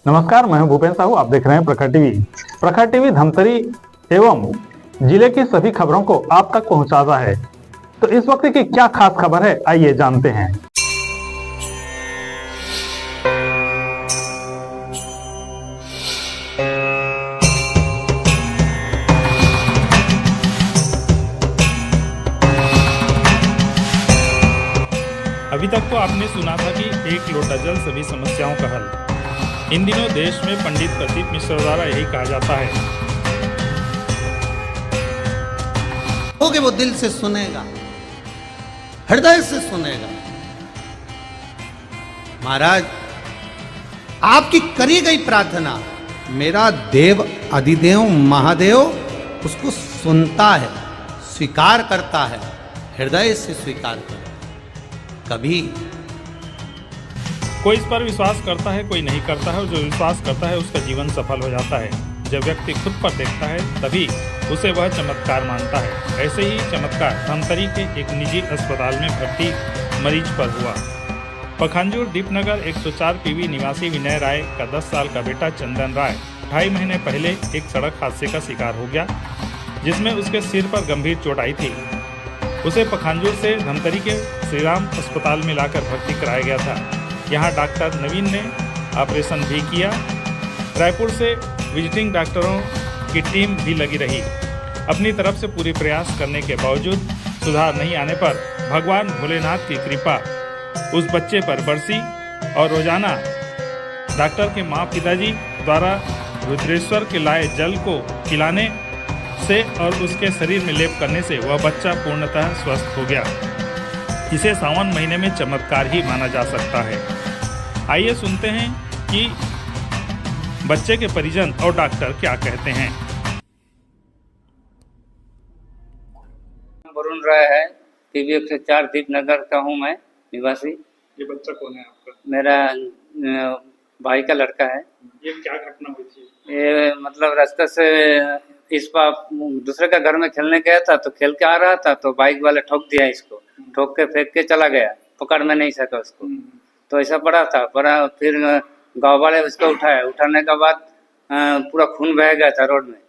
नमस्कार, मैं हूं भूपेन साहू। आप देख रहे हैं प्रखर टीवी। प्रखर टीवी धमतरी एवं जिले की सभी खबरों को आप तक पहुंचाता है। तो इस वक्त की क्या खास खबर है, आइए जानते हैं। अभी तक तो आपने सुना था कि एक लोटा जल सभी समस्याओं का हल। इन दिनों देश में पंडित प्रदीप मिश्र द्वारा यही कहा जाता है कि वो दिल से सुनेगा, हृदय से सुनेगा। महाराज, आपकी करी गई प्रार्थना मेरा देव अधिदेव महादेव उसको सुनता है, स्वीकार करता है, हृदय से स्वीकार करता है। कभी कोई इस पर विश्वास करता है, कोई नहीं करता है, और जो विश्वास करता है उसका जीवन सफल हो जाता है। जब व्यक्ति खुद पर देखता है तभी उसे वह चमत्कार मानता है। ऐसे ही चमत्कार धमतरी के एक निजी अस्पताल में भर्ती मरीज पर हुआ। पखांजूर दीपनगर 104 पीवी निवासी विनय राय का 10 साल का बेटा चंदन राय 2.5 महीने पहले एक सड़क हादसे का शिकार हो गया, जिसमें उसके सिर पर गंभीर चोट आई थी। उसे पखांजूर से धमतरी के श्री राम अस्पताल में लाकर भर्ती कराया गया था। यहाँ डॉक्टर नवीन ने ऑपरेशन भी किया। रायपुर से विजिटिंग डॉक्टरों की टीम भी लगी रही। अपनी तरफ से पूरे प्रयास करने के बावजूद सुधार नहीं आने पर भगवान भोलेनाथ की कृपा उस बच्चे पर बरसी और रोजाना डॉक्टर के माँ पिताजी द्वारा रुद्रेश्वर के लाए जल को पिलाने से और उसके शरीर में लेप करने से वह बच्चा पूर्णतः स्वस्थ हो गया। इसे सावन महीने में चमत्कार ही माना जा सकता है। आइए सुनते हैं कि बच्चे के परिजन और डॉक्टर क्या कहते हैं। वरुण राय है, पीवी 104 दीपनगर का हूँ मैं निवासी। ये बच्चा कौन है आपका? मेरा भाई का लड़का है। ये क्या घटना हुई थी? ये मतलब रास्ते से इस बार दूसरे का घर में खेलने गया था, तो खेल के आ रहा था तो बाइक वाले ठोक दिया इसको, ठोक के फेंक के चला गया, पकड़ में नहीं सका उसको। तो ऐसा पड़ा था, फिर गाँव वाले उसको उठाया। उठाने के बाद पूरा खून बह गया था रोड में।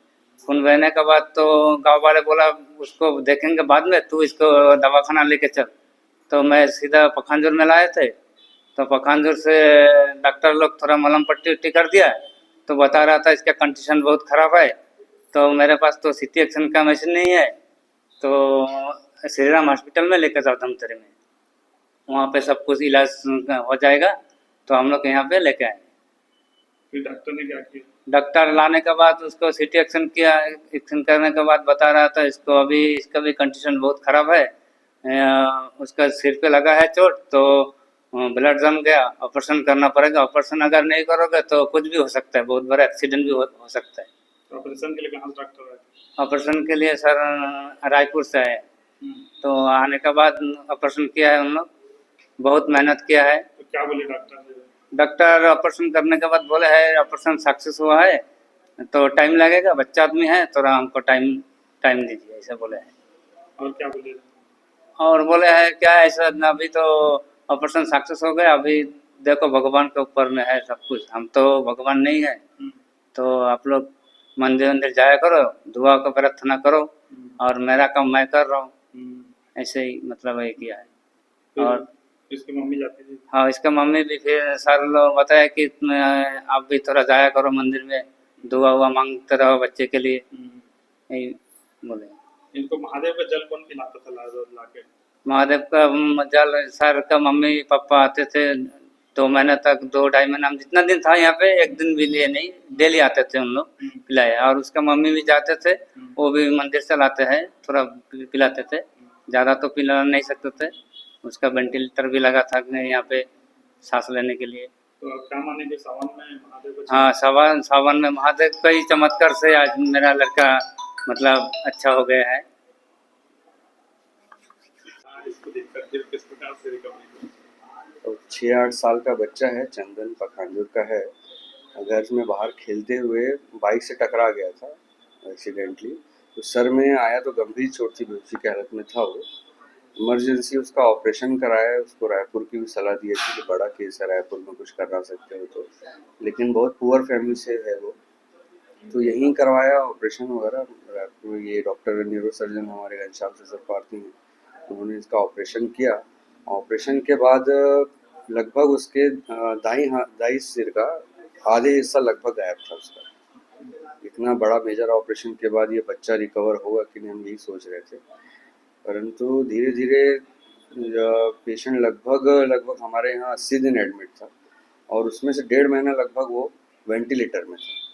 खून बहने के बाद तो गाँव वाले बोला उसको देखेंगे बाद में, तू इसको दवाखाना लेके चल। तो मैं सीधा पखांजूर में लाए थे, तो पखांजूर से डॉक्टर लोग थोड़ा मलहम पट्टी उट्टी कर दिया, तो बता रहा था इसका कंडीशन बहुत ख़राब है। तो मेरे पास तो सीटी एक्शन का मशीन नहीं है, तो श्री राम हॉस्पिटल में लेकर जाओ धमतरी में, वहाँ पे सब कुछ इलाज हो जाएगा। तो हम लोग यहाँ पे लेके आए। फिर डॉक्टर ने क्या किया? डॉक्टर लाने के बाद उसको सीटी एक्शन किया। एक्शन करने के बाद बता रहा था इसको अभी इसका भी कंडीशन बहुत ख़राब है। उसका सिर पे लगा है चोट, तो ब्लड जम गया, ऑपरेशन करना पड़ेगा। ऑपरेशन अगर नहीं करोगे तो कुछ भी हो सकता है, बहुत बड़ा एक्सीडेंट भी हो सकता है। ऑपरेशन के लिए कहाँ से डॉक्टर आए थे? ऑपरेशन के लिए सर रायपुर से आए। तो आने के बाद ऑपरेशन किया है हम लोग, बहुत मेहनत किया है। तो क्या बोले डॉक्टर? डॉक्टर ऑपरेशन करने के बाद बोले है ऑपरेशन सक्सेस हुआ है, तो टाइम लगेगा, बच्चा आदमी है, थोड़ा हमको टाइम दीजिए, ऐसा बोले हैं। और क्या बोले? और बोले है क्या ऐसा, अभी तो ऑपरेशन सक्सेस हो गया, अभी देखो भगवान के ऊपर में है सब कुछ, हम तो भगवान नहीं है। तो आप लोग मंदिर मंदिर जाया करो, दुआ को प्रार्थना करो, और मेरा काम मैं कर रहा हूँ। ऐसे ही मतलब ये किया है। और इसकी मम्मी जाती थी? हाँ, इसका मम्मी भी फिर सर लोग बताया कि आप भी थोड़ा जाया करो मंदिर में, दुआ हुआ मांगते रहो बच्चे के लिए, यही बोले। इनको महादेव का जल कौन पिलाता था लाके? महादेव का जल सर का मम्मी पापा आते थे 2 महीने तक, 2-2.5 महीने, हम जितना दिन था यहाँ पे एक दिन भी लिए नहीं, डेली आते थे उन लोग पिलाया। और उसका मम्मी भी जाते थे, वो भी मंदिर से लाते हैं, थोड़ा पिलाते थे, ज़्यादा तो पिला नहीं सकते थे। उसका वेंटिलेटर भी लगा था यहाँ पे सांस लेने के लिए। तो आप क्या मानेंगे, सावन में महादेव को? हाँ, सावन में महादेव का ही चमत्कार से आज मेरा लड़का मतलब अच्छा हो गया है। इसको देखकर किस प्रकार से रिकवरी? तो 6-8 साल का बच्चा है, चंदन पखांजूर का है। घर में बाहर खेलते हुए बाइक से टकरा गया था एक्सीडेंटली, तो सर में आया तो गंभीर चोट थी, बेहोशी की हालत में था वो। इमरजेंसी उसका ऑपरेशन कराया है। उसको रायपुर की भी सलाह दी थी कि बड़ा केस है, रायपुर में कुछ करवा सकते हो तो, लेकिन बहुत पुअर फैमिली से है वो, तो यहीं करवाया ऑपरेशन वगैरह। रायपुर में ये डॉक्टर न्यूरो सर्जन हमारे घनश्याम से सरपार्थी हैं, उन्होंने इसका ऑपरेशन किया। ऑपरेशन के बाद लगभग उसके दाई सिर का आधे हिस्सा लगभग गायब था उसका। इतना बड़ा मेजर ऑपरेशन के बाद ये बच्चा रिकवर होगा कि नहीं, हम यही सोच रहे थे, परंतु धीरे धीरे पेशेंट लगभग हमारे यहाँ 80 दिन एडमिट था और उसमें से 1.5 महीना लगभग वो वेंटिलेटर में था।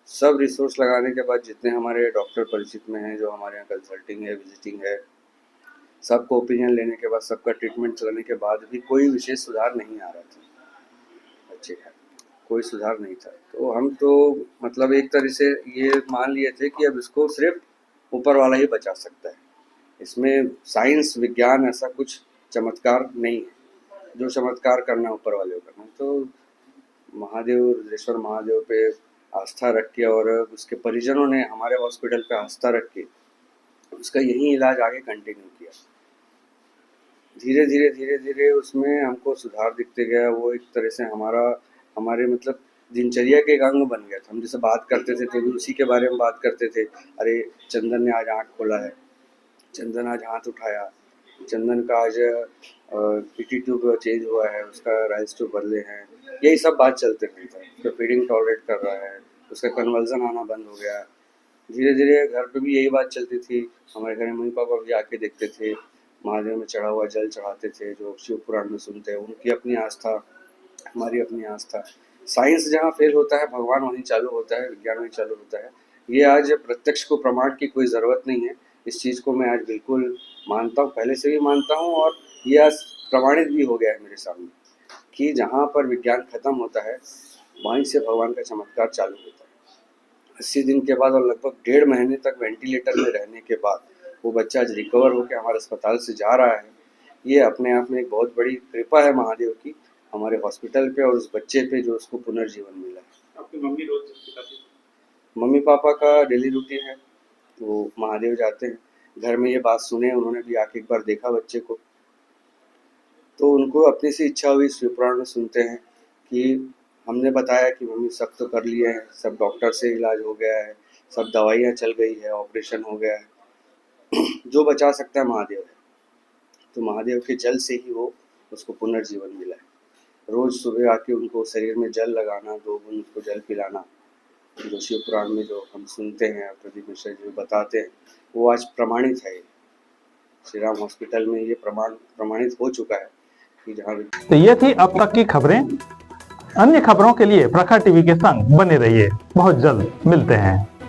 सब रिसोर्स लगाने के बाद जितने हमारे डॉक्टर परिचित में हैं, जो हमारे यहाँ कंसल्टिंग है, विजिटिंग है, सबको ओपिनियन लेने के बाद, सबका ट्रीटमेंट चलाने के बाद भी कोई विशेष सुधार नहीं आ रहा था बच्चे का, कोई सुधार नहीं था। तो हम तो मतलब एक तरह से ये मान लिए थे कि अब इसको सिर्फ ऊपर वाला ही बचा सकता है, इसमें साइंस विज्ञान ऐसा कुछ चमत्कार नहीं है, जो चमत्कार करना ऊपर वाले को करना। तो महादेव, रुद्रेश्वर महादेव पे आस्था रख के और उसके परिजनों ने हमारे हॉस्पिटल पे आस्था रख के उसका यही इलाज आगे कंटिन्यू किया। धीरे धीरे उसमें हमको सुधार दिखते गया। वो एक तरह से हमारे मतलब दिनचर्या के एक अंग बन गया था। हम जैसे बात करते थे तो भी उसी के बारे में बात करते थे। अरे चंदन ने आज आँख खोला है, चंदन आज हाथ उठाया, चंदन का आज पीटी ट्यूब चेंज हुआ है, उसका राइस ट्यूब बदले हैं, यही सब बात चलते रहता है। उसका फीडिंग टॉलरेट कर रहा है, उसका कन्वर्जन आना बंद हो गया। धीरे धीरे घर पे भी यही बात चलती थी। हमारे घर में मम्मी पापा भी आके देखते थे, महादेव में चढ़ा हुआ जल चढ़ाते थे, जो शिव पुराण में सुनते हैं। उनकी अपनी आस्था, हमारी अपनी आस्था। साइंस जहाँ फेल होता है, भगवान वहीं चालू होता है, विज्ञान वहीं चालू होता है। ये आज प्रत्यक्ष को प्रमाण की कोई ज़रूरत नहीं है। इस चीज़ को मैं आज बिल्कुल मानता हूँ, पहले से भी मानता हूँ, और ये आज प्रमाणित भी हो गया है मेरे सामने कि जहाँ पर विज्ञान खत्म होता है, वहीं से भगवान का चमत्कार चालू होता है। 80 दिन के बाद और लगभग 1.5 महीने तक वेंटिलेटर में रहने के बाद वो बच्चा आज रिकवर होकर हमारे अस्पताल से जा रहा है। ये अपने आप में एक बहुत बड़ी कृपा है महादेव की हमारे हॉस्पिटल पे और उस बच्चे पे, जो उसको पुनर्जीवन मिला है। आपकी मम्मी रोज मम्मी पापा का डेली रूटीन है, वो महादेव जाते हैं। घर में ये बात सुने, उन्होंने भी आके एक बार देखा बच्चे को, तो उनको अपनी सी इच्छा हुई, शिव पुराण में सुनते हैं कि हमने बताया कि मम्मी सब तो कर लिए हैं, सब डॉक्टर से इलाज हो गया है, सब दवाइयाँ चल गई है, ऑपरेशन हो गया है, जो बचा सकता है महादेव है। तो महादेव के जल से ही वो उसको पुनर्जीवन मिला है। रोज़ सुबह आके उनको शरीर में जल लगाना, 2 बूंद उसको जल पिलाना, जो शिव पुराण में जो हम सुनते हैं, प्रदीप मिश्रा जी बताते हैं, वो आज प्रमाणित है। श्री राम हॉस्पिटल में ये प्रमाणित हो चुका है कि जहाँ। तो ये थी अब तक की खबरें। अन्य खबरों के लिए प्रखर टीवी के संग बने रहिए। बहुत जल्द मिलते हैं।